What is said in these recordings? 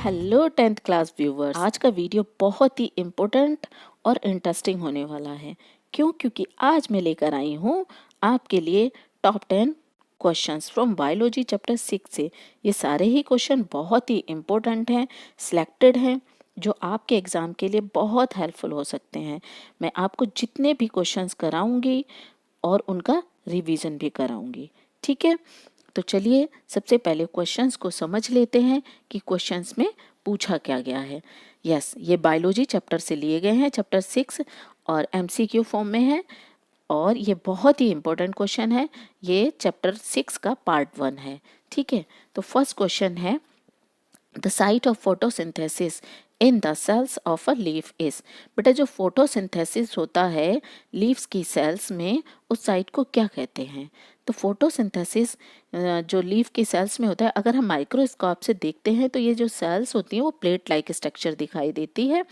Hello 10th class viewers, आज का video बहुत ही इम्पोर्टेंट और इंटरेस्टिंग होने वाला है। क्योंकि आज मैं लेकर आई हूँ आपके लिए top 10 questions from biology chapter 6 से। ये सारे ही क्वेश्चन बहुत ही इम्पोर्टेंट हैं, सिलेक्टेड हैं, जो आपके एग्ज़ाम के लिए बहुत हेल्पफुल हो सकते हैं। मैं आपको जितने भी क्वेश्चंस कराऊंगी और उनका रिवीजन भी कराऊंगी, ठीक है। तो चलिए सबसे पहले क्वेश्चंस को समझ लेते हैं कि क्वेश्चंस में पूछा क्या गया है। यस, ये बायोलॉजी चैप्टर से लिए गए हैं, चैप्टर 6, और एमसीक्यू फॉर्म में है और ये बहुत ही इंपॉर्टेंट क्वेश्चन है। ये चैप्टर 6 का पार्ट 1 है, ठीक है। तो फर्स्ट क्वेश्चन है, the site of photosynthesis in the cells of a leaf is. बेटा, जो फोटोसिंथेसिस होता है लीव्स की सेल्स में, उस साइट को क्या कहते हैं? तो फोटोसिंथेसिस जो लीफ की सेल्स में होता है, अगर हम माइक्रोस्कोप से देखते हैं तो ये जो सेल्स होती हैं वो प्लेट लाइक स्ट्रक्चर दिखाई देती है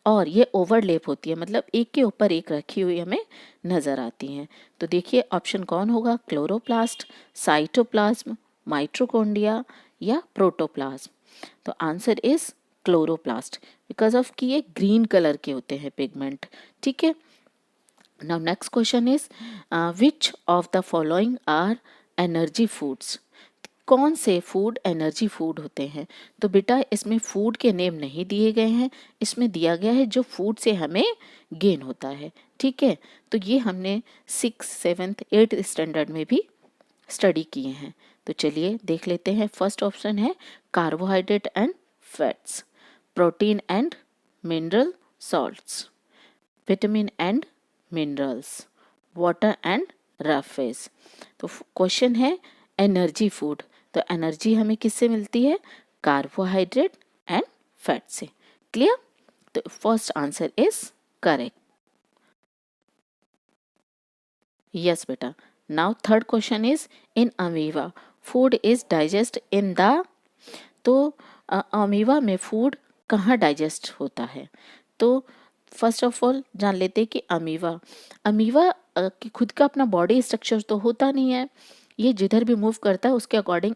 और ये ओवरलेप होती है, मतलब एक के ऊपर एक रखी हुई हमें नजर आती हैं। तो देखिए ऑप्शन कौन होगा? क्लोरोप्लास्ट, साइटोप्लाज्म, माइट्रोकॉन्ड्रिया या प्रोटोप्लाज्म। तो answer is chloroplast, because of कि ये ग्रीन कलर के होते हैं पिगमेंट, ठीक है। Now next question is, which of the following are energy foods? कौन से फूड एनर्जी फूड होते हैं? तो बेटा इसमें फूड के नेम नहीं दिए गए हैं, इसमें दिया गया है जो फूड से हमें गेन होता है, ठीक है। तो ये हमने 6, 7, 8 स्टैंडर्ड में भी स्टडी किए हैं। तो चलिए देख लेते हैं। फर्स्ट ऑप्शन है carbohydrate and fats, protein and mineral salts, vitamin and minerals, water and roughage. तो क्वेश्चन है एनर्जी फूड, तो एनर्जी हमें किससे मिलती है? कार्बोहाइड्रेट एंड फैट से। क्लियर? तो first answer is correct. Yes बेटा। Now third question is, in amoeba food is digest in the. तो अमीबा में फूड कहाँ डाइजेस्ट होता है? तो फर्स्ट ऑफ ऑल जान लेते हैं कि अमीबा अमीबा की खुद का अपना बॉडी स्ट्रक्चर तो होता नहीं है, ये जिधर भी मूव करता है उसके अकॉर्डिंग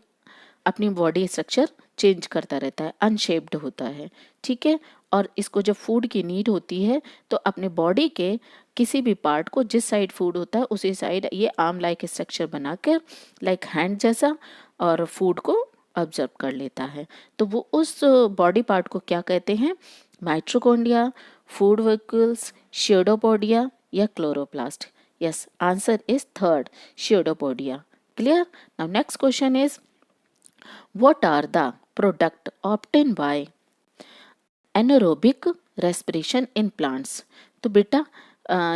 अपनी बॉडी स्ट्रक्चर चेंज करता रहता है, अनशेप्ड होता है, ठीक है। और इसको जब फूड की नीड होती है तो अपने बॉडी के किसी भी पार्ट को जिस साइड फूड होता है उसी साइड ये आर्म लाइक स्ट्रक्चर बनाकर, लाइक हैंड जैसा, और फूड को ऑब्जर्व कर लेता है। तो वो उस बॉडी पार्ट को क्या कहते हैं? माइट्रोकॉन्ड्रिया, फूड वेहिकल्स, शेडोपोडिया या chloroplast. Yes, answer is third, pseudopodia. Clear? Now next question is, what are the product obtained by anaerobic respiration in plants? तो बेटा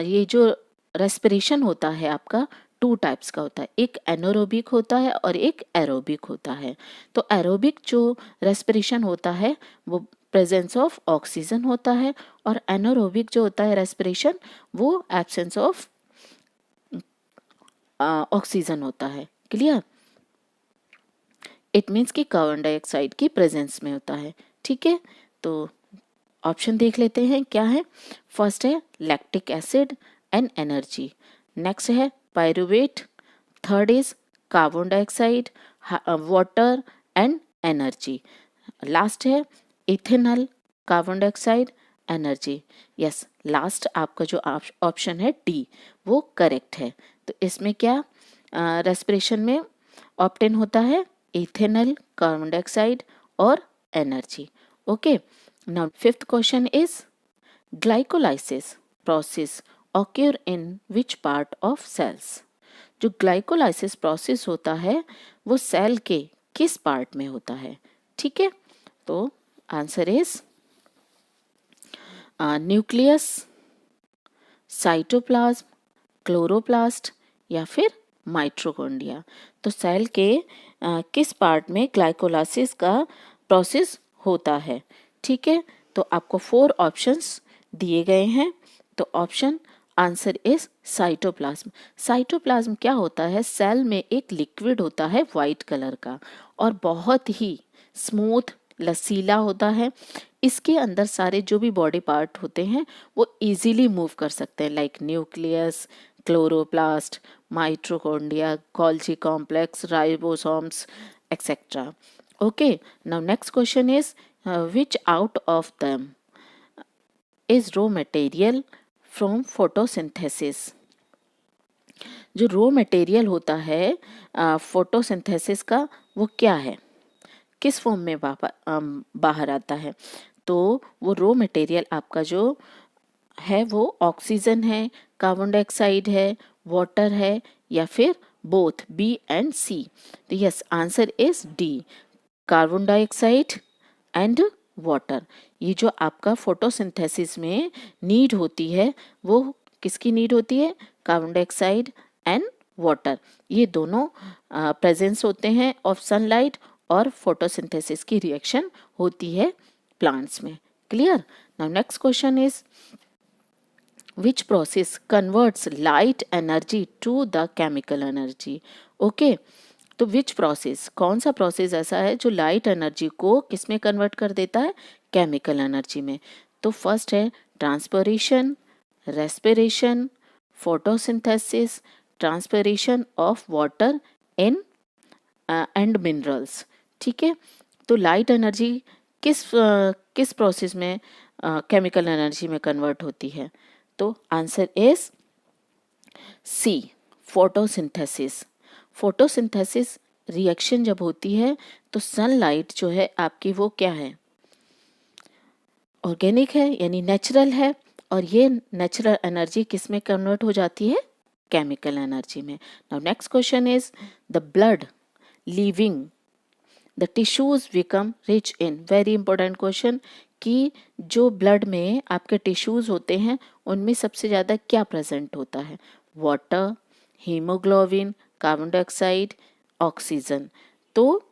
ये जो रेस्पिरेशन होता है आपका 2 टाइप्स का होता है, एक एनारोबिक होता है और एक एरोबिक होता है। तो एरोबिक जो रेस्पिरेशन होता है वो प्रेजेंस ऑफ ऑक्सीजन होता है, और एनारोबिक जो होता है रेस्पिरेशन वो एब्सेंस ऑफ ऑक्सीजन होता है। क्लियर? इट मीन्स कि कार्बन डाइऑक्साइड की प्रेजेंस में होता है, ठीक है। तो ऑप्शन देख लेते हैं क्या है। फर्स्ट है lactic acid and energy, next है pyruvate, third is carbon dioxide, water and energy, last है ethanol, carbon dioxide, energy. Yes, last आपका जो ऑप्शन है डी वो करेक्ट है। तो इसमें क्या रेस्पिरेशन में ऑप्टेन होता है? इथेनॉल, कार्बन डाइऑक्साइड और energy. Okay, now fifth question is, glycolysis process occur in which part of cells? जो ग्लाइकोलाइसिस प्रोसेस होता है वो सेल के किस पार्ट में होता है? ठीक है, तो answer is nucleus, cytoplasm, chloroplast या फिर माइट्रोकॉन्ड्रिया। तो सेल के किस पार्ट में ग्लाइकोलाइसिस का प्रोसेस होता है? ठीक है, तो आपको 4 ऑप्शंस दिए गए हैं। तो option answer is cytoplasm. Cytoplasm क्या होता है? सेल में एक लिक्विड होता है वाइट कलर का और बहुत ही स्मूथ लसीला होता है। इसके अंदर सारे जो भी बॉडी पार्ट होते हैं वो इजीली मूव कर सकते हैं, like nucleus, chloroplast, mitochondria, Golgi complex, ribosomes, etcetera. Okay, now next question is, which out of them is raw material from photosynthesis? जो रॉ मटेरियल होता है फोटोसिंथेसिस का, वो क्या है, किस फॉर्म में बाहर आता है? तो वो रॉ मटेरियल आपका जो है वो ऑक्सीजन है, कार्बन डाइऑक्साइड है, वाटर है, या फिर बोथ बी एंड सी? तो yes, answer is D, carbon dioxide and water. ये जो आपका फोटोसिंथेसिस में नीड होती है वो किसकी नीड होती है? कार्बन डाइऑक्साइड एंड वाटर, ये दोनों प्रेजेंस होते हैं ऑफ सनलाइट और फोटोसिंथेसिस की रिएक्शन होती है प्लांट्स में। Clear? Now next question is which process converts light energy to the chemical energy? Okay, तो विच प्रोसेस, कौन सा प्रोसेस ऐसा है जो लाइट एनर्जी को किस में कन्वर्ट कर देता है? केमिकल एनर्जी में। तो फर्स्ट है transpiration, respiration, photosynthesis, transpiration of water in and minerals. ठीक है, तो लाइट एनर्जी किस प्रोसेस में केमिकल एनर्जी में कन्वर्ट होती है? तो answer is C, photosynthesis. Photosynthesis reaction जब होती है तो सनलाइट जो है आपकी वो क्या है? ऑर्गेनिक है, यानी नेचुरल है, और ये नेचुरल एनर्जी किस में कन्वर्ट हो जाती है? केमिकल एनर्जी में। Now next question is the blood leaving the tissues become rich in, very important question, कि जो ब्लड में आपके टिश्यूज होते हैं उनमें सबसे ज़्यादा क्या प्रेजेंट होता है? Water, haemoglobin, carbon dioxide, oxygen? तो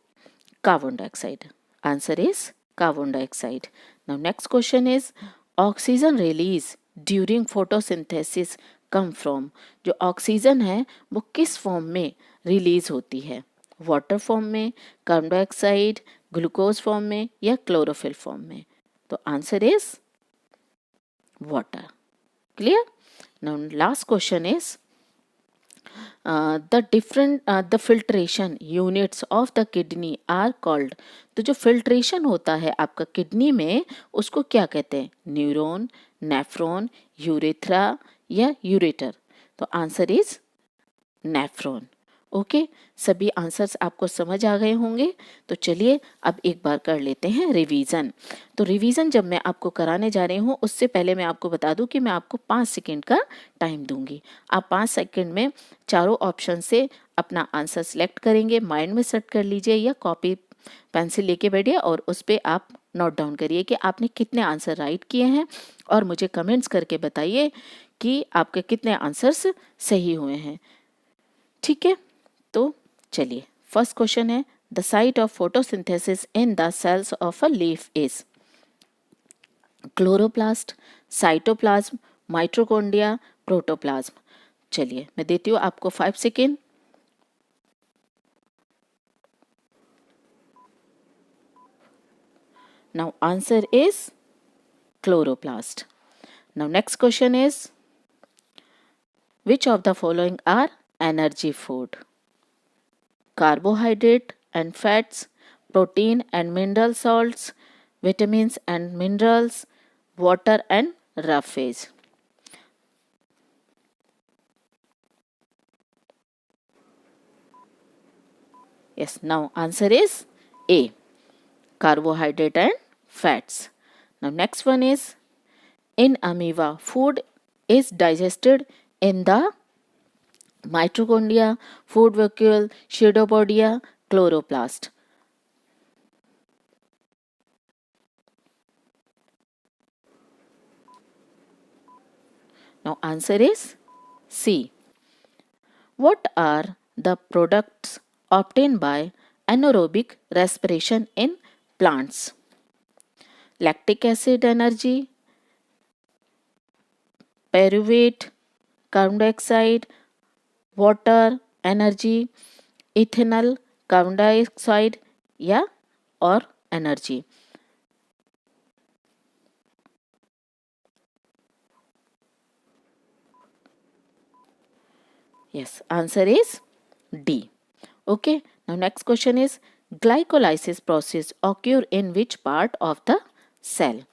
carbon dioxide, answer is carbon dioxide. Now next question is oxygen release during photosynthesis come from, जो ऑक्सीजन है वो किस फॉर्म में रिलीज होती है? वाटर फॉर्म में, कार्बन डाइऑक्साइड, ग्लूकोज फॉर्म में, या क्लोरोफिल फॉर्म में? तो answer is water. Clear? Now last question is the filtration units of the kidney are called, तो जो फिल्ट्रेशन होता है आपका किडनी में उसको क्या कहते हैं? न्यूरॉन, नेफ्रॉन, यूरेथ्रा, या यूरेटर? तो आंसर इज नेफ्रॉन। ओके, सभी आंसर्स आपको समझ आ गए होंगे। तो चलिए अब एक बार कर लेते हैं रिवीजन। तो रिवीजन जब मैं आपको कराने जा रही हूँ उससे पहले मैं आपको बता दूं कि मैं आपको 5 सेकंड का टाइम दूंगी। आप 5 सेकंड में चारों ऑप्शन से अपना आंसर सेलेक्ट करेंगे, माइंड में सेट कर लीजिए या कॉपी पेंसिल लेके बैठिए और उस पर आप नोट डाउन करिए कि आपने कितने आंसर राइट किए हैं, और मुझे कमेंट्स करके बताइए कि आपके कितने आंसर्स सही हुए हैं। ठीक है, तो चलिए फर्स्ट क्वेश्चन है the site of photosynthesis in the cells of a leaf is chloroplast, cytoplasm, mitochondria, protoplasm? चलिए मैं देती हूँ आपको 5 second. Now answer is chloroplast. Now next question is which of the following are energy food? Carbohydrate and fats, protein and mineral salts, vitamins and minerals, water and roughage? Yes, now answer is A, carbohydrate and fats. Now next one is in amoeba food is digested in the mitochondria, food vacuole, pseudopodia, chloroplast? Now answer is C. What are the products obtained by anaerobic respiration in plants? Lactic acid energy, pyruvate, carbon dioxide, water energy, ethanol, carbon dioxide, या और energy? Yes, answer is D. Okay, now next question is glycolysis process occur in which part of the cell?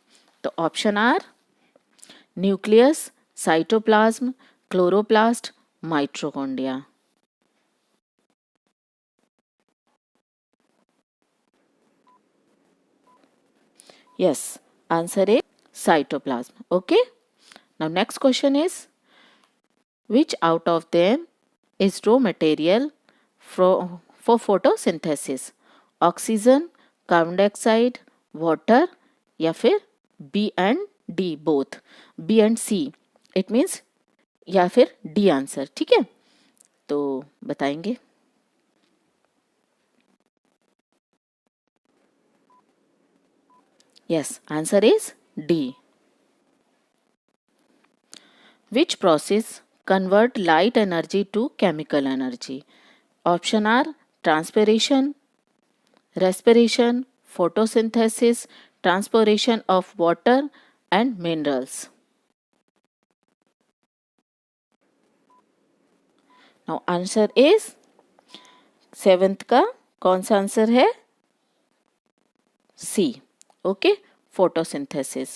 तो option are nucleus, cytoplasm, chloroplast, mitochondria. Yes, answer is cytoplasm. Okay. Now next question is, which out of them is raw material for photosynthesis? Oxygen, carbon dioxide, water या फिर B and D both, B and C it means या फिर D answer. ठीक है, तो बताएंगे। Yes, answer is D. Which process convert light energy to chemical energy? Option are transpiration, respiration, photosynthesis, transpiration of water and minerals. Now answer is seventh का कौन सा answer है? C. Okay, photosynthesis.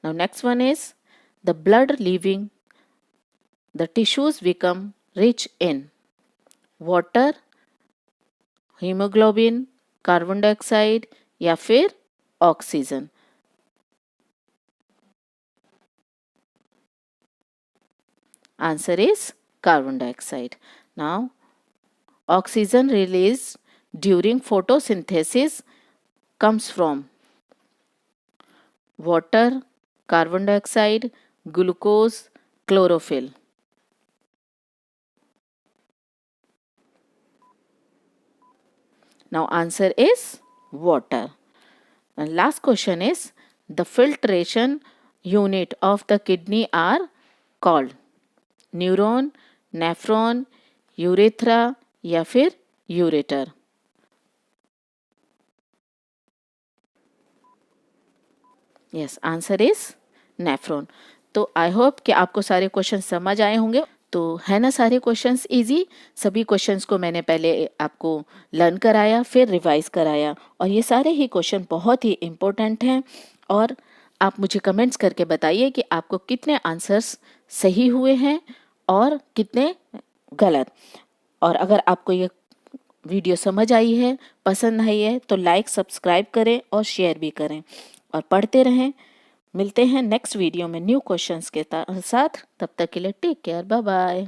Now next one is, the blood leaving the tissues become rich in water, hemoglobin, carbon dioxide या फिर oxygen. Answer is carbon dioxide. Now oxygen release during photosynthesis comes from water, carbon dioxide, glucose, chlorophyll. Now answer is water. And last question is, the filtration unit of the kidney are called neuron, nephron, urethra या फिर ureter. Yes, answer is nephron. तो I hope कि आपको सारे question समझ आए होंगे। तो है ना सारे क्वेश्चंस इजी? सभी क्वेश्चंस को मैंने पहले आपको लर्न कराया, फिर रिवाइज कराया, और ये सारे ही क्वेश्चन बहुत ही इम्पोर्टेंट हैं। और आप मुझे कमेंट्स करके बताइए कि आपको कितने आंसर्स सही हुए हैं और कितने गलत। और अगर आपको ये वीडियो समझ आई है, पसंद आई है, तो लाइक, सब्सक्राइब करें और शेयर भी करें और पढ़ते रहें। मिलते हैं नेक्स्ट वीडियो में न्यू क्वेश्चंस के साथ। तब तक के लिए टेक केयर, बाय बाय।